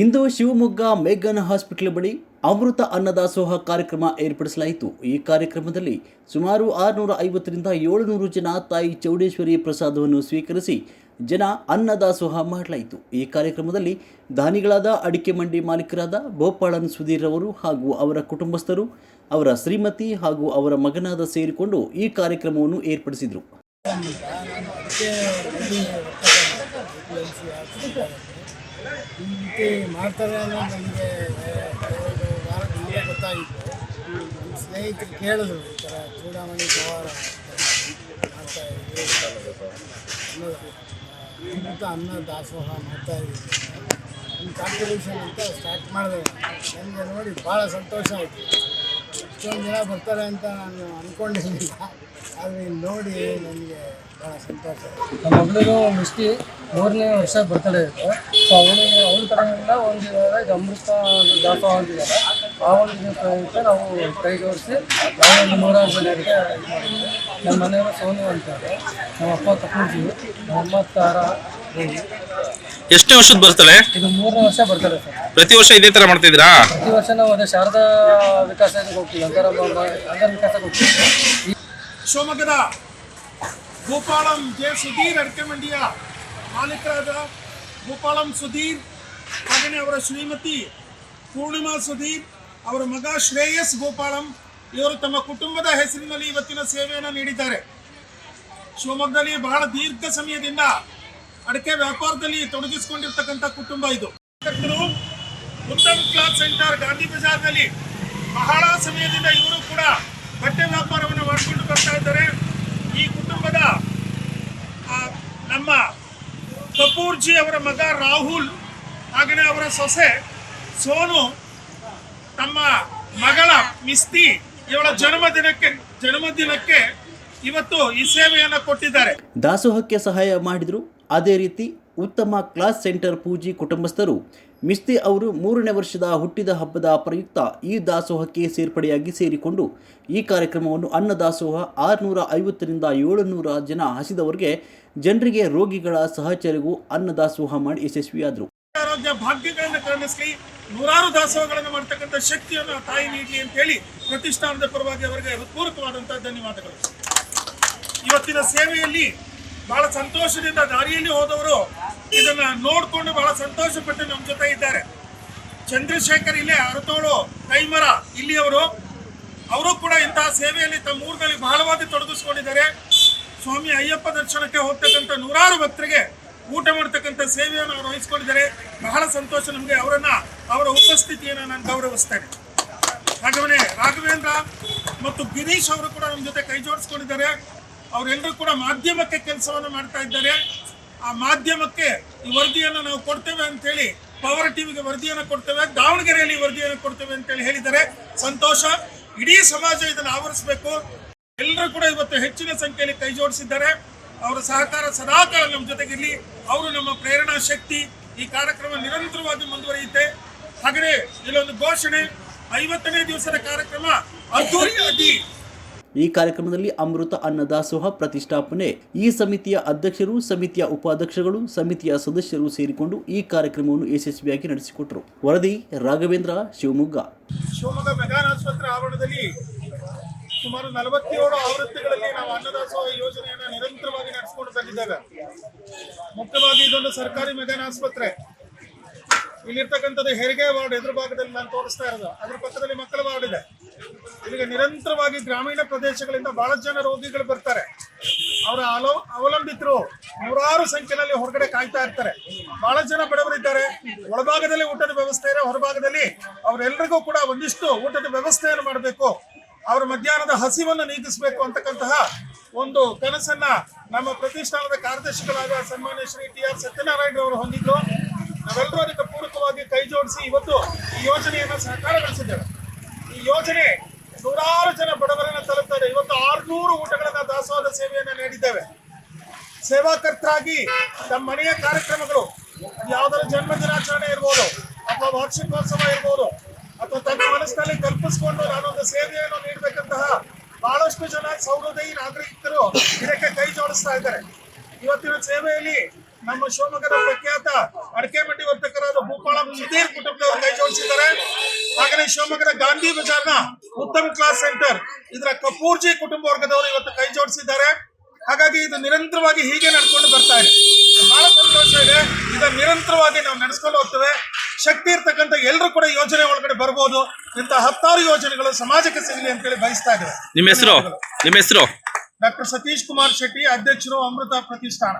ಇಂದು Shivamogga McGann hospital ಬಳಿ ಅಮೃತ ಅನ್ನದಾಸೋಹ ಕಾರ್ಯಕ್ರಮ ಏರ್ಪಡಿಸಲಾಯಿತು. ಈ ಕಾರ್ಯಕ್ರಮದಲ್ಲಿ ಸುಮಾರು 650ರಿಂದ 700 ಜನ ತಾಯಿ ಚೌಡೇಶ್ವರಿ ಪ್ರಸಾದವನ್ನು ಸ್ವೀಕರಿಸಿ ಜನ ಅನ್ನದಾಸೋಹ ಮಾಡಲಾಯಿತು. ಈ ಕಾರ್ಯಕ್ರಮದಲ್ಲಿ ದಾನಿಗಳಾದ ಅಡಿಕೆ ಮಂಡಿ ಮಾಲೀಕರಾದ ಬೋಪಾಳನ್ ಸುಧೀರ್ ಅವರು ಹಾಗೂ ಅವರ ಕುಟುಂಬಸ್ಥರು, ಅವರ ಶ್ರೀಮತಿ ಹಾಗೂ ಅವರ ಮಗನಾದ ಸೇರಿಕೊಂಡು ಈ ಕಾರ್ಯಕ್ರಮವನ್ನು ಏರ್ಪಡಿಸಿದರು. ಈ ರೀತಿ ಮಾಡ್ತಾರೆ ಅನ್ನೋದು ನನಗೆ ವಾರದಿಂದ ಗೊತ್ತಾಗಿತ್ತು. ನಮ್ಮ ಸ್ನೇಹಿತರು ಕೇಳಿದ್ರು, ಈ ಥರ ಚೂಡಾಮಣಿ ಪವಾರ ಮಾಡ್ತಾಯಿದ್ವಿ, ಅಮೃತ ಅನ್ನ ದಾಸೋಹ ಮಾಡ್ತಾಯಿದ್ದೀವಿ, ಒಂದು ಕಾಂಟ್ರಿಬ್ಯೂಷನ್ ಅಂತ ಸ್ಟಾರ್ಟ್ ಮಾಡಿದೆ. ನನಗೆ ನೋಡಿ ಭಾಳ ಸಂತೋಷ ಆಯಿತು. ಇಷ್ಟೊಂದು ಜನ ಬರ್ತಾರೆ ಅಂತ ನಾನು ಅಂದ್ಕೊಂಡಿರಲಿಲ್ಲ, ಆದರೆ ನೋಡಿ ನನಗೆ ಭಾಳ ಸಂತೋಷ. ನಮ್ಮ ಮಗಳು ಮಿಸ್ಟಿ 3ನೇ ವರ್ಷ ಬರ್ತಡೇ ಇತ್ತು. ಸೊ ಅವಳ ಕಡೆಯಿಂದ ಒಂದು ಇದು ಅಮೃತ ದಾಸೋಹ ಅಂತಿದ್ದಾರೆ. ಆ ಒಂದು ಪ್ರಯುಕ್ತ ನಾವು ಕೈ ಜೋಡಿಸಿ ನಾವೊಂದು 100 ಜನರಿಗೆ ಇದು ಮಾಡಿದ್ವಿ. ನಮ್ಮ ಮನೆಯವರು ಸೋನು ಅಂತಾರೆ, ನಮ್ಮ ಅಪ್ಪ ತಪ್ಪೂಜಿ, ನಮ್ಮ ಅಮ್ಮ ತಾರಾ. ಎಷ್ಟನೇ ವರ್ಷದ ಬರ್ತಡೆ? ಇದು 3ನೇ ವರ್ಷ ಬರ್ತಡೆ ಸರ್. ಪ್ರತಿ ವರ್ಷ ಇದೇ ತರ ಮಾಡ್ತಿದ್ದೀರಾ? ಪ್ರತಿ ವರ್ಷ ನಾವು ಅದೇ ಶಾರದಾ ವಿಕಾಸ ಹೋಗ್ತೀವಿ, ಅಂತರ ವಿಕಾಸಕ್ಕೆ ಹೋಗ್ತೀವಿ. ಶಿವಮೊಗ್ಗದ ಗೋಪಾಳಂ ಜೆ ಸುಧೀರ್ ಅಡಿಕೆ ಮಂಡಿಯ ಮಾಲೀಕರಾದ ಗೋಪಾಳಂ ಸುಧೀರ್, ಹಾಗೆಯೇ ಅವರ ಶ್ರೀಮತಿ ಪೂರ್ಣಿಮಾ ಸುಧೀರ್, ಅವರ ಮಗ ಶ್ರೇಯಸ್ ಗೋಪಾಳಂ ಇವರು ತಮ್ಮ ಕುಟುಂಬದ ಹೆಸರಿನಲ್ಲಿ ಇವತ್ತಿನ ಸೇವೆಯನ್ನು ನೀಡಿದ್ದಾರೆ. ಶಿವಮೊಗ್ಗದಲ್ಲಿ ಬಹಳ ದೀರ್ಘ ಸಮಯದಿಂದ ಅಡಿಕೆ ವ್ಯಾಪಾರದಲ್ಲಿ ತೊಡಗಿಸಿಕೊಂಡಿರ್ತಕ್ಕಂಥ ಕುಟುಂಬ ಇದು. ಉತ್ತಮ್ ಕ್ಲಾತ್ ಸೆಂಟರ್ ಗಾಂಧಿ ಬಜಾರ್ನಲ್ಲಿ ಬಹಳ ಸಮಯದಿಂದ ಇವರು ಕೂಡ ಬಟ್ಟೆ ವ್ಯಾಪಾರವನ್ನು ಮಾಡಿಕೊಂಡು ಬರ್ತಾ ಇದ್ದಾರೆ. ಈ ಕುಟುಂಬದ ನಮ್ಮ ಕಪೂರ್ಜಿ ಅವರ ಮಗ ರಾಹುಲ್, ಹಾಗೆಯೇ ಅವರ ಸೊಸೆ ಸೋನು, ತಮ್ಮ ಮಗಳ ಮಿಸ್ತಿ ಇವಳ ಜನ್ಮದಿನಕ್ಕೆ ಇವತ್ತು ಈ ಸೇವೆಯನ್ನು ಕೊಟ್ಟಿದ್ದಾರೆ. ದಾಸೋಹಕ್ಕೆ ಸಹಾಯ ಮಾಡಿದರು. ಅದೇ ರೀತಿ ಉತ್ತಮ ಕ್ಲಾಸ್ ಸೆಂಟರ್ ಪೂಜಿ ಕುಟುಂಬಸ್ಥರು ಮಿಸ್ತಿ ಅವರು 3ನೇ ವರ್ಷದ ಹುಟ್ಟಿದ ಹಬ್ಬದ ಪ್ರಯುಕ್ತ ಈ ದಾಸೋಹಕ್ಕೆ ಸೇರಿಕೊಂಡು ಈ ಕಾರ್ಯಕ್ರಮವನ್ನು ಅನ್ನದಾಸೋಹ 650ರಿಂದ 700 ಜನ ಹಸಿದವರಿಗೆ, ಜನರಿಗೆ, ರೋಗಿಗಳ ಸಹಚರಿಗೂ ಅನ್ನದಾಸೋಹ ಮಾಡಿ ಯಶಸ್ವಿಯಾದರು. ಆರೋಗ್ಯ ಭಾಗ್ಯಗಳನ್ನು ಕರುಣಿಸಲಿ, ನೂರಾರು ದಾಸೋಹಗಳನ್ನು ಮಾಡ್ತಕ್ಕಂಥ ಶಕ್ತಿಯನ್ನು ತಾಯಿ ನೀಡಲಿ ಅಂತ ಹೇಳಿ ಪ್ರತಿಷ್ಠಾನದ ಪರವಾಗಿ ಅವರಿಗೆ ಹೃತ್ಪೂರ್ವಕವಾದಂತಹ ಧನ್ಯವಾದಗಳು. ಇವತ್ತಿನ ಸೇವೆಯಲ್ಲಿ ಬಹಳ ಸಂತೋಷದಿಂದ ದಾರಿಯಲ್ಲಿ ಹೋದವರು ಇದನ್ನ ನೋಡಿಕೊಂಡು ಬಹಳ ಸಂತೋಷಪಟ್ಟು ನಮ್ಮ ಜೊತೆ ಇದ್ದಾರೆ. ಚಂದ್ರಶೇಖರ್ ಇಲ್ಲೇ ಅರತೋಳು ಕೈಮರ ಇಲ್ಲಿಯವರು, ಅವರು ಕೂಡ ಇಂತಹ ಸೇವೆಯಲ್ಲಿ ತಮ್ಮ ಊರಿನಲ್ಲಿ ಬಹಳವಾಗಿ ತೊಡಗಿಸ್ಕೊಂಡಿದ್ದಾರೆ. ಸ್ವಾಮಿ ಅಯ್ಯಪ್ಪ ದರ್ಶನಕ್ಕೆ ಹೋಗ್ತಕ್ಕಂಥ ನೂರಾರು ಭಕ್ತರಿಗೆ ಊಟ ಮಾಡ್ತಕ್ಕಂಥ ಸೇವೆಯನ್ನು ಅವರು ವಹಿಸ್ಕೊಂಡಿದ್ದಾರೆ. ಬಹಳ ಸಂತೋಷ ನಮಗೆ. ಅವರ ಉಪಸ್ಥಿತಿಯನ್ನು ನಾನು ಗೌರವಿಸ್ತೇನೆ. ಹಾಗೆಯೇ ರಾಘವೇಂದ್ರ ಮತ್ತು ಗಿರೀಶ್ ಅವರು ಕೂಡ ನಮ್ಮ ಜೊತೆ ಕೈ ಜೋಡಿಸ್ಕೊಂಡಿದ್ದಾರೆ. ಅವರೆಲ್ಲರೂ ಕೂಡ ಮಾಧ್ಯಮಕ್ಕೆ ಕೆಲಸವನ್ನು ಮಾಡ್ತಾ ಇದ್ದಾರೆ. ಆ ಮಾಧ್ಯಮಕ್ಕೆ ಈ ವರದಿಯನ್ನು ನಾವು ಕೊಡ್ತೇವೆ ಅಂತೇಳಿ, ಪವರ್ ಟಿವಿಗೆ ವರದಿಯನ್ನು ಕೊಡ್ತೇವೆ, ದಾವಣಗೆರೆಯಲ್ಲಿ ವರದಿಯನ್ನು ಕೊಡ್ತೇವೆ ಅಂತೇಳಿ ಹೇಳಿದ್ದಾರೆ. ಸಂತೋಷ. ಇಡೀ ಸಮಾಜ ಇದನ್ನು ಆವರಿಸಬೇಕು. ಎಲ್ಲರೂ ಕೂಡ ಇವತ್ತು ಹೆಚ್ಚಿನ ಸಂಖ್ಯೆಯಲ್ಲಿ ಕೈ ಜೋಡಿಸಿದ್ದಾರೆ. ಅವರ ಸಹಕಾರ ಸದಾಕಾಲ ನಮ್ಮ ಜೊತೆಗಿರಲಿ. ಅವರು ನಮ್ಮ ಪ್ರೇರಣಾ ಶಕ್ತಿ. ಈ ಕಾರ್ಯಕ್ರಮ ನಿರಂತರವಾಗಿ ಮುಂದುವರಿಯುತ್ತೆ. ಹಾಗೆಯೇ ಇಲ್ಲೊಂದು ಘೋಷಣೆ, 50ನೇ ದಿವಸದ ಕಾರ್ಯಕ್ರಮ ಅದ್ದೂರಿಯಾಗಿ. ಈ ಕಾರ್ಯಕ್ರಮದಲ್ಲಿ ಅಮೃತ ಅನ್ನದಾಸೋಹ ಪ್ರತಿಷ್ಠಾಪನೆ ಈ ಸಮಿತಿಯ ಅಧ್ಯಕ್ಷರು, ಸಮಿತಿಯ ಉಪಾಧ್ಯಕ್ಷಗಳು, ಸಮಿತಿಯ ಸದಸ್ಯರು ಸೇರಿಕೊಂಡು ಈ ಕಾರ್ಯಕ್ರಮವನ್ನು ಯಶಸ್ವಿಯಾಗಿ ನಡೆಸಿಕೊಟ್ಟರು. ವರದಿ ರಾಘವೇಂದ್ರ, ಶಿವಮೊಗ್ಗ ಮೆಗಾನ್ ಆಸ್ಪತ್ರೆ ಆವರಣದಲ್ಲಿ ಸುಮಾರು 47 ಆವೃತ್ತಿಗಳಲ್ಲಿ ನಾವು ಅನ್ನದಾಸೋಹ ಯೋಜನೆಯನ್ನು ನಿರಂತರವಾಗಿ ನಡೆಸಿಕೊಂಡು ಬಂದಿದ್ದೇವೆ. ಮುಖ್ಯವಾಗಿ ಇದೊಂದು ಸರ್ಕಾರಿ ಮೆಗಾನ್ ಆಸ್ಪತ್ರೆ. ಇಲ್ಲಿರ್ತಕ್ಕಂಥದ್ದು ಹೆರಿಗೆ ವಾರ್ಡ್ ಎದುರು ಭಾಗದಲ್ಲಿ ನಾನು ತೋರಿಸ್ತಾ ಇರೋದು. ಅದ್ರ ಪಕ್ಕದಲ್ಲಿ ಮಕ್ಕಳ ವಾರ್ಡ್ ಇದೆ. ಇಲ್ಲಿಗೆ ನಿರಂತರವಾಗಿ ಗ್ರಾಮೀಣ ಪ್ರದೇಶಗಳಿಂದ ಬಹಳಷ್ಟು ಜನ ರೋಗಿಗಳು ಬರ್ತಾರೆ. ಅವರ ಅವಲಂಬಿತರು ನೂರಾರು ಸಂಖ್ಯೆಯಲ್ಲಿ ಹೊರಗಡೆ ಕಾಯ್ತಾ ಇರ್ತಾರೆ. ಬಹಳಷ್ಟು ಜನ ಬಡವರಿದ್ದಾರೆ. ಒಳಭಾಗದಲ್ಲಿ ಊಟದ ವ್ಯವಸ್ಥೆ ಇದೆ, ಹೊರಭಾಗದಲ್ಲಿ ಅವರೆಲ್ಲರಿಗೂ ಕೂಡ ಒಂದಿಷ್ಟು ಊಟದ ವ್ಯವಸ್ಥೆಯನ್ನು ಮಾಡಬೇಕು, ಅವರ ಮಧ್ಯಾಹ್ನದ ಹಸಿವನ್ನು ನೀಗಿಸಬೇಕು ಅಂತಕ್ಕಂತಹ ಒಂದು ಕನಸನ್ನ ನಮ್ಮ ಪ್ರತಿಷ್ಠಾನದ ಕಾರ್ಯದರ್ಶಿಗಳಾದ ಸನ್ಮಾನ್ಯ ಶ್ರೀ ಟಿ.ಆರ್. ಸತ್ಯನಾರಾಯಣ ಅವರು ಹೊಂದಿದ್ರು. ನಾವೆಲ್ಲರೂ ಅದಕ್ಕೆ ಪೂರಕವಾಗಿ ಕೈ ಜೋಡಿಸಿ ಇವತ್ತು ಈ ಯೋಜನೆಯನ್ನು ಸಾಕಾರಗೊಳಿಸಿದ್ದೇವೆ. ಈ ಯೋಜನೆ ನೂರಾರು ಜನ ಬಡವರನ್ನು ತಲುಪ್ತಾರೆ. ಇವತ್ತು 600 ಊಟಗಳನ್ನ ದಾಸೋಹದ ಸೇವೆಯನ್ನು ನೀಡಿದ್ದೇವೆ. ಸೇವಾಕರ್ತರಾಗಿ ತಮ್ಮ ಮನೆಯ ಕಾರ್ಯಕ್ರಮಗಳು, ಯಾವುದಾದ್ರು ಜನ್ಮ ದಿನಾಚರಣೆ ಇರ್ಬೋದು, ಅಥವಾ ವಾರ್ಷಿಕೋತ್ಸವ ಇರ್ಬೋದು, ಅಥವಾ ತನ್ನ ಮನಸ್ಸಿನಲ್ಲಿ ಕಲ್ಪಿಸಿಕೊಂಡು ನಾನೊಂದು ಸೇವೆಯನ್ನು ನೀಡಬೇಕಂತಹ ಬಹಳಷ್ಟು ಜನ ಸಹೃದಯಿ ನಾಗರಿಕರು ಇದಕ್ಕೆ ಕೈ ಜೋಡಿಸ್ತಾ ಇದ್ದಾರೆ. ಇವತ್ತಿನ ಸೇವೆಯಲ್ಲಿ ನಮ್ಮ ಶಿವಮೊಗ್ಗದ ಪ್ರಖ್ಯಾತ ಅಡಿಕೆ ಮಂಡಿ ವರ್ತಕರಾದ ಗೋಪಾಳಂ ಸುಧೀರ್ ಕುಟುಂಬದವರು ಕೈ ಜೋಡಿಸಿದ್ದಾರೆ. ಹಾಗೆ ಶಿವಮೊಗ್ಗದ ಗಾಂಧಿ ಬಜಾರ್ನ ಉತ್ತಮ್ ಕ್ಲಾಸ್ ಸೆಂಟರ್ ಇದರ ಕಪೂರ್ಜಿ ಕುಟುಂಬ ವರ್ಗದವರು ಇವತ್ತು ಕೈ ಜೋಡಿಸಿದ್ದಾರೆ. ಹಾಗಾಗಿ ಇದು ನಿರಂತರವಾಗಿ ಹೀಗೆ ನಡ್ಕೊಂಡು ಬರ್ತಾ ಇದೆ. ಬಹಳ ಸಂತೋಷ ಇದೆ. ಇದನ್ನು ನಿರಂತರವಾಗಿ ನಾವು ನಡೆಸ್ಕೊಂಡು ಹೋಗ್ತೇವೆ. ಶಕ್ತಿ ಇರ್ತಕ್ಕಂಥ ಎಲ್ಲರೂ ಕೂಡ ಯೋಜನೆ ಒಳಗಡೆ ಬರ್ಬೋದು. ಇಂಥ 10 ಯೋಜನೆಗಳು ಸಮಾಜಕ್ಕೆ ಸಿಗಲಿ ಅಂತೇಳಿ ಬಯಸ್ತಾ ಇದ್ದೇವೆ. ನಿಮ್ಮ ಹೆಸರು ಡಾಕ್ಟರ್ ಸತೀಶ್ ಕುಮಾರ್ ಶೆಟ್ಟಿ, ಅಧ್ಯಕ್ಷರು ಅಮೃತ ಪ್ರತಿಷ್ಠಾನ.